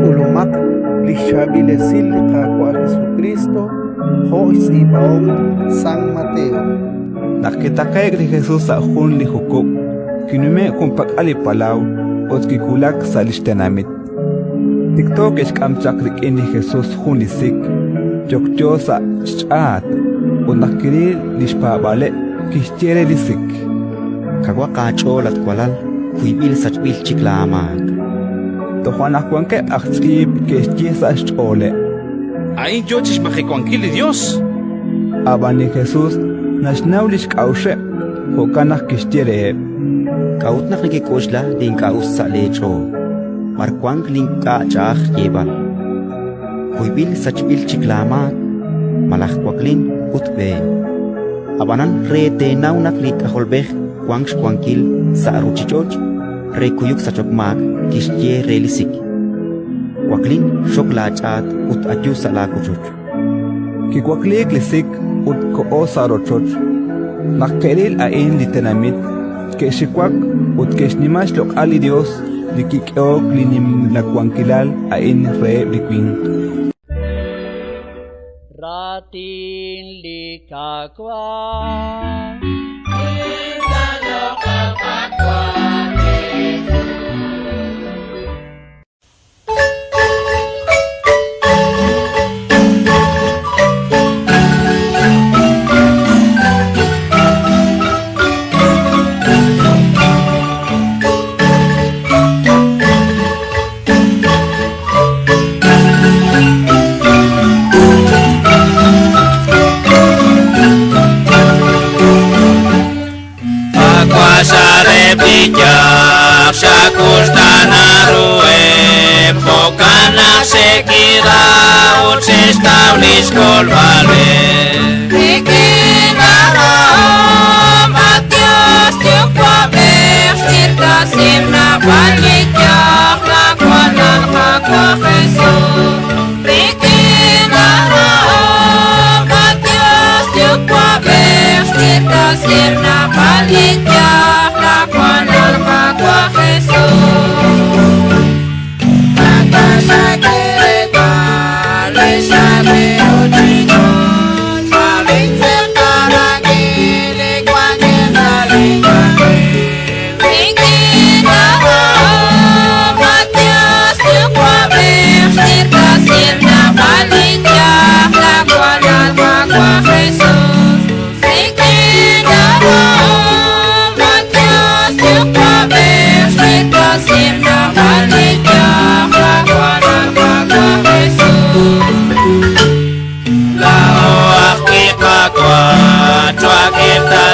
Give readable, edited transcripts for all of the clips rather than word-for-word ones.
Kulumak lixabilesil liqaqua Jesucristo Jois ibaom San Mateo. Nakitakaek de Jesús sa jun li jukuk, kinume kumpak ali palaw, ot kikulak sa lishtanamit. TikTok kamchak rikin ni Jesús jun li sik, jokjo sa chat, o nakiri lishpabale, kishtiere li sik. Kagwa kacholat kwalal, kuibil sachbil chiklamag. Tojuanakwanke aktsib kishtie sa chole. Ahí yo chismajecuanquili Dios. Abani Jesús, nashnaulish kaushe, hokanak kishtiere. Kautnak nikikushla din kaus sa lecho. Markwang lingka chach yebal. Huibil sachbil chiklama, malachkwaklin utbe. Abanan rete naunak likaholbeh kwangsh kwankil sa aruchichoch, rekuyuk sa chokmak kishtie relisik. Waklin shoklachat ut ayu sa lakuchoch. Kikwaklik lisik ut koo sa rochoch. Nakkeril ain litenamit, keshikwak ut keshnimash lok ali Dios, likikeok linim lakwankilal ain re likwing. Ratin likakwa bijak syakustana ruem Bokana sekira utsis taulis kolvale Rikinara Matias tiukwa bersir kasim na balikyak lakwanan kakwa Jesus Rikinara Matias tiukwa bersir kasim na balikyak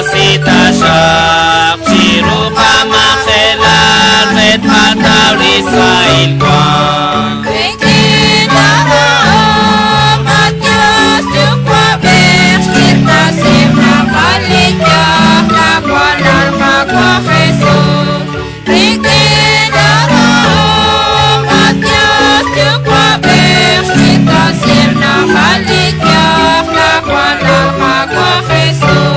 Sita syak sirupa makhelal met pataw di sa ilkwan Rikinara Matias tiukwa bersir kasim na balikyak lakwanan kakwa Jesus Rikinara Matias tiukwa bersir kasim na balikyak lakwanan kakwa Jesus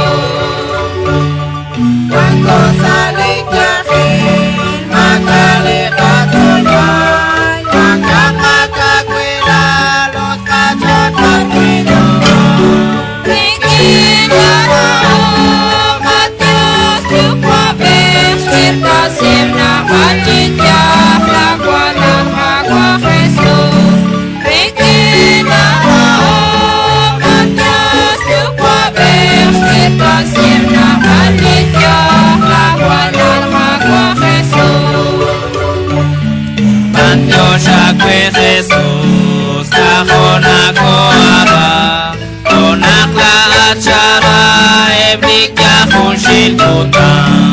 Jesus, kahona ko ara, konak la acara, eblik ya kunshil kutang.